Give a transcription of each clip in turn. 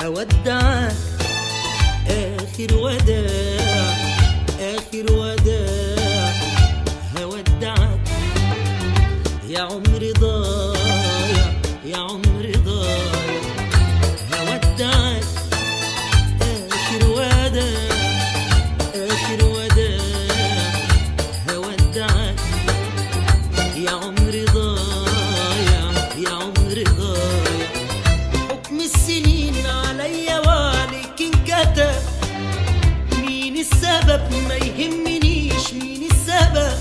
أودعك آخر وداع، آخر وداع. هودعك يا عمري ضايع، يا عمري ضايع. هودعك آخر وداع، آخر وداع. هودعك يا عمري ضايع، يا عمري ضايع. حكم السنين عليا وعليك انكتب، مين السبب ما يهمنيش، مين السبب.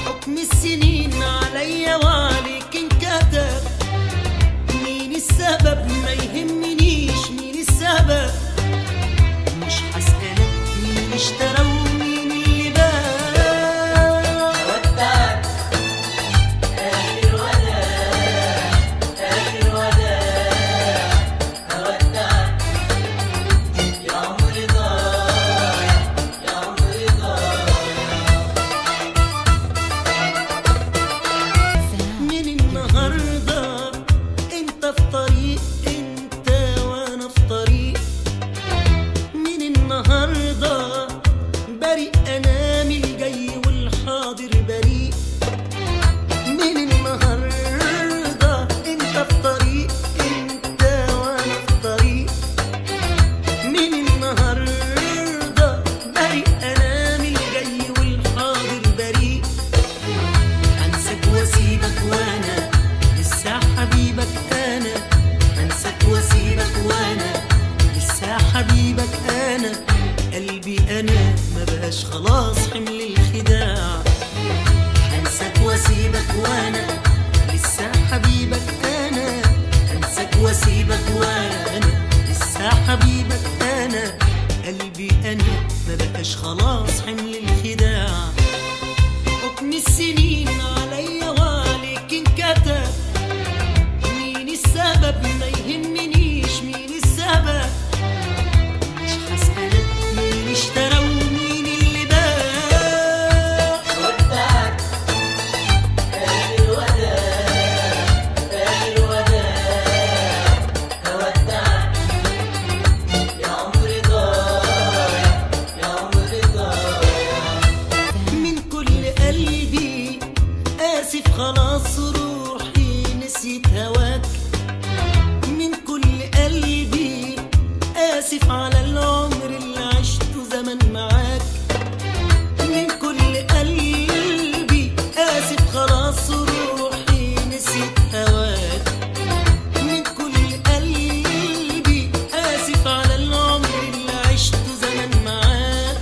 حكم السنين عليا وعليك انكتب، مين السبب ما يهمنيش، مين السبب. مش هسألك مين اشترى ومين اللي باع. هودعك آخر وداع، آخر وداع. هودعك يا عمري ضايع، يا عمري ضايع. من النهارده انت في طريق، انت وانا في طريق. من النهارده بريء انا من الجاي والحاضر بريء. من النهارده انت في طريق، انت وانا في طريق. من النهارده بريء انا من الجاي والحاضر بريء. انساك واسيبك وانا لسه حبيبك انا. انساك واسيبك وانا لسه حبيبك انا. قلبي انا ما بقاش خلاص حمل الخداع. انساك واسيبك وانا لسه حبيبك انا. انساك واسيبك وانا لسه حبيبك انا. قلبي انا ما بقاش خلاص حمل الخداع. حكم السنين عليا وعليك انكتب، مين السبب ما يهمنيش، مين السبب. مش هسألك مين اشترى ومين اللي باع. هودعك آخر وداع، آخر وداع. هودعك يا عمري ضايع، يا عمري ضايع. من كل قلبي آسف خلاص روحي نسيت هواك. من كل قلبي آسف على العمر اللي عشته زمن معاك. من كل قلبي آسف خلاص روحي نسيت هواك. من كل قلبي آسف على العمر اللي عشته زمن معاك.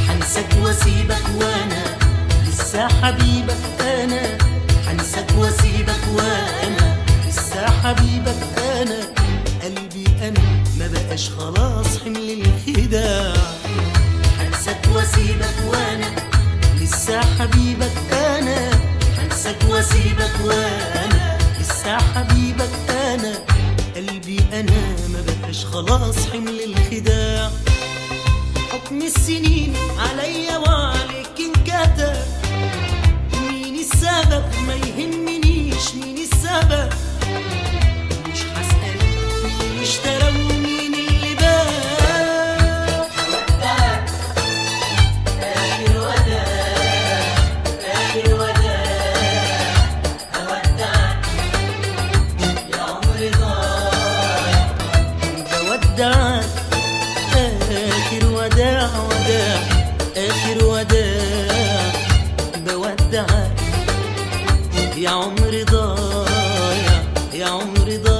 هنساك واسيبك وانا لسه حبيبك انا. هنساك واسيبك وانا لسه حبيبك انا. قلبي انا ما بقاش خلاص حمل الخداع. هنساك واسيبك وانا لسه حبيبك انا. هنساك واسيبك وانا لسه حبيبك انا. قلبي انا ما بقاش خلاص حمل الخداع. حكم السنين عليا وعليك انكتب، مين السبب ما يهمنيش، مين السبب. مش هسألك مين اشترى ومين اللي باع. هودعك آخر وداع، آخر وداع. هودعك يا عمري ضايع. بودعك آخر وداع، وداع آخر وداع. بودعك يا عمري ضايع، يا عمري ضايع.